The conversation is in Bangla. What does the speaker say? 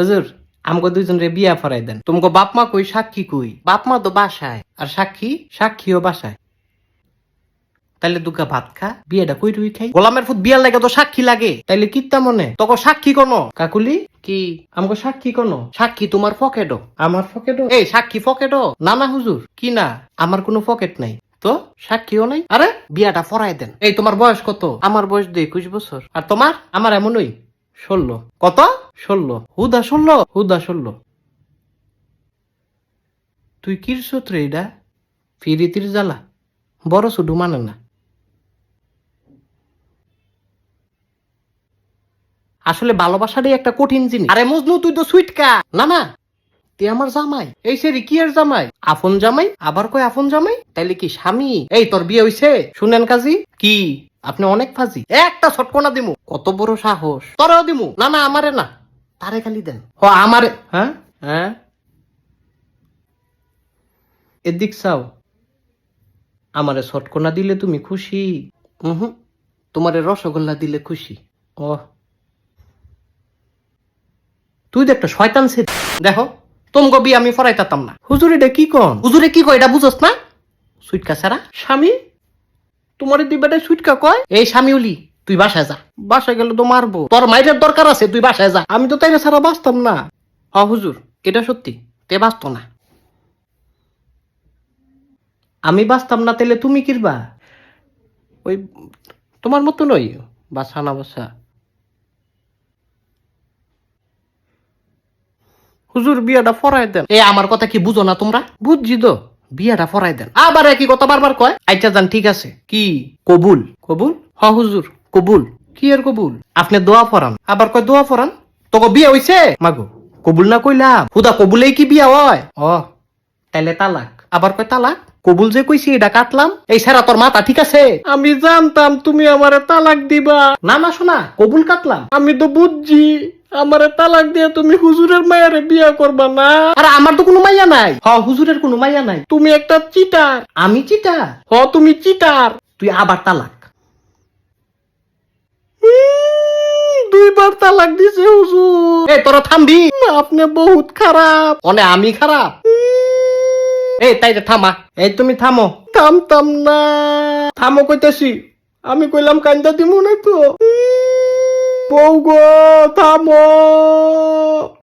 হুজুর আমগো দুইজন রে বিয়া ফরাই দেন। তোমাকে বাপ মা কই, সাক্ষী কই? বাপ মা তো বাসায়, আর সাক্ষীও বাসায়। তাইলে দুগা ভাত খা, বিয়েটা কই রুই খাই। গোলামের ফুট বিয়ার লাগে তো সাক্ষী লাগে, তাইলে কিত্তা মনে তখন সাক্ষী কোনো কাকুলি কি আমগো সাক্ষী কোনো? সাক্ষী তোমার পকেটও, আমার পকেটও। এই সাক্ষী পকেটও না? না হুজুর, কি না, আমার কোনো পকেট নাই তো, সাক্ষীও নাই। আরে বিয়াটা ফরাই দেন। এই তোমার বয়স কত? আমার বয়স 21 বছর। আর তোমার? আমার এমনই 16। কত? 16। হুদা 16। তুই কিরছত রে এটা? ফিরিতির জ্বালা বড় শুধু মানে না। আসলে ভালোবাসাটাই একটা কঠিন জিনিস। আরে মজনু তুই তো সুইটকা। না না, তুই আমার জামাই। এই সে কি আর জামাই? আপন জামাই, আবার কয় আপন জামাই, তাইলে কি স্বামী? এই তোর বিয়ে হইছে? শুনেন কাজী কি আপনি অনেক ফাজি। একটা ছটকনা দিমু। কত বড় সাহস! তোরেও দিমু। না না, আমারে না, তারে খালি দেন। ও আমারে। হ্যাঁ হ্যাঁ, এদিক চাও। আমারে ছটকনা দিলে তুমি খুশি? হুম, তোমারে রসগোল্লা দিলে খুশি। ও, তুই তো একটা শয়তান ছে। দেখো তোমাকে বিয়ে আমি ফরাইতাম না। হুজুর এটা কি কন? হুজুরে কি কয় এটা বুঝস না? সুইটকা ছাড়া স্বামী তোমার দিবাটা সুইটকা কয়? এই স্বামী উলি, তুই বাসায় যা। বাসায় গেলে তো মারবো। তোর মাইরের দরকার আছে, তুই বাসায় যা। আমি তো তাইলে ছাড়া বাঁচতাম না। হুজুর এটা সত্যি, তে বাঁচত না। আমি বাঁচতাম না, তাইলে তুমি কিরবা? ওই তোমার মতো নই, বাসা না বাসা। হুজুর বিয়াটা ফরাই দেন। এ আমার কথা কি বুঝো না তোমরা? বুঝছি তো, বিয়াটা ফরাই দেন। আবার একই কথা বারবার কয়। আচ্ছা যান, ঠিক আছে। কি কবুল? কবুল হুজুর, কবুল। কি এর কবুল? আপনি দোয়া ফরান, আবার কয় দোয়া ফরান। তোকে বিয়ে হইছে মাগো? কবুল না কইলাম, হুদা কবুলেই কি বিয়া হয়? তাইলে তালাক। আবার কয় তালাক। কবুল যে কইছি এটা কাটলাম। এই সেরা তোর মাথা ঠিক আছে? আমি জানতাম তুমি আমারে তালাক দিবা। না না শোনা, কবুল কাটলাম। আমি তো বুঝছি আমারে তালাক দিয়ে তুমি হুজুরের মায়ারে বিয়া করবা না। আরে আমার তো কোনো মাইয়া নাই। হুজুরের কোনো মাইয়া নাই। তুমি একটা চিটার। আমি চিটার? তুমি চিটার। তুই আবার তালাক। 2বার তালাক দিছে হুজুর। এই তোরা থামবি? আপনি বহুত খারাপ। আমি খারাপ? এই তাইলে থামা। এই তুমি থামো। থামতাম না। থামো কইতাছি। আমি কইলাম কান্দা দিমু না তো। বউ গো থামো।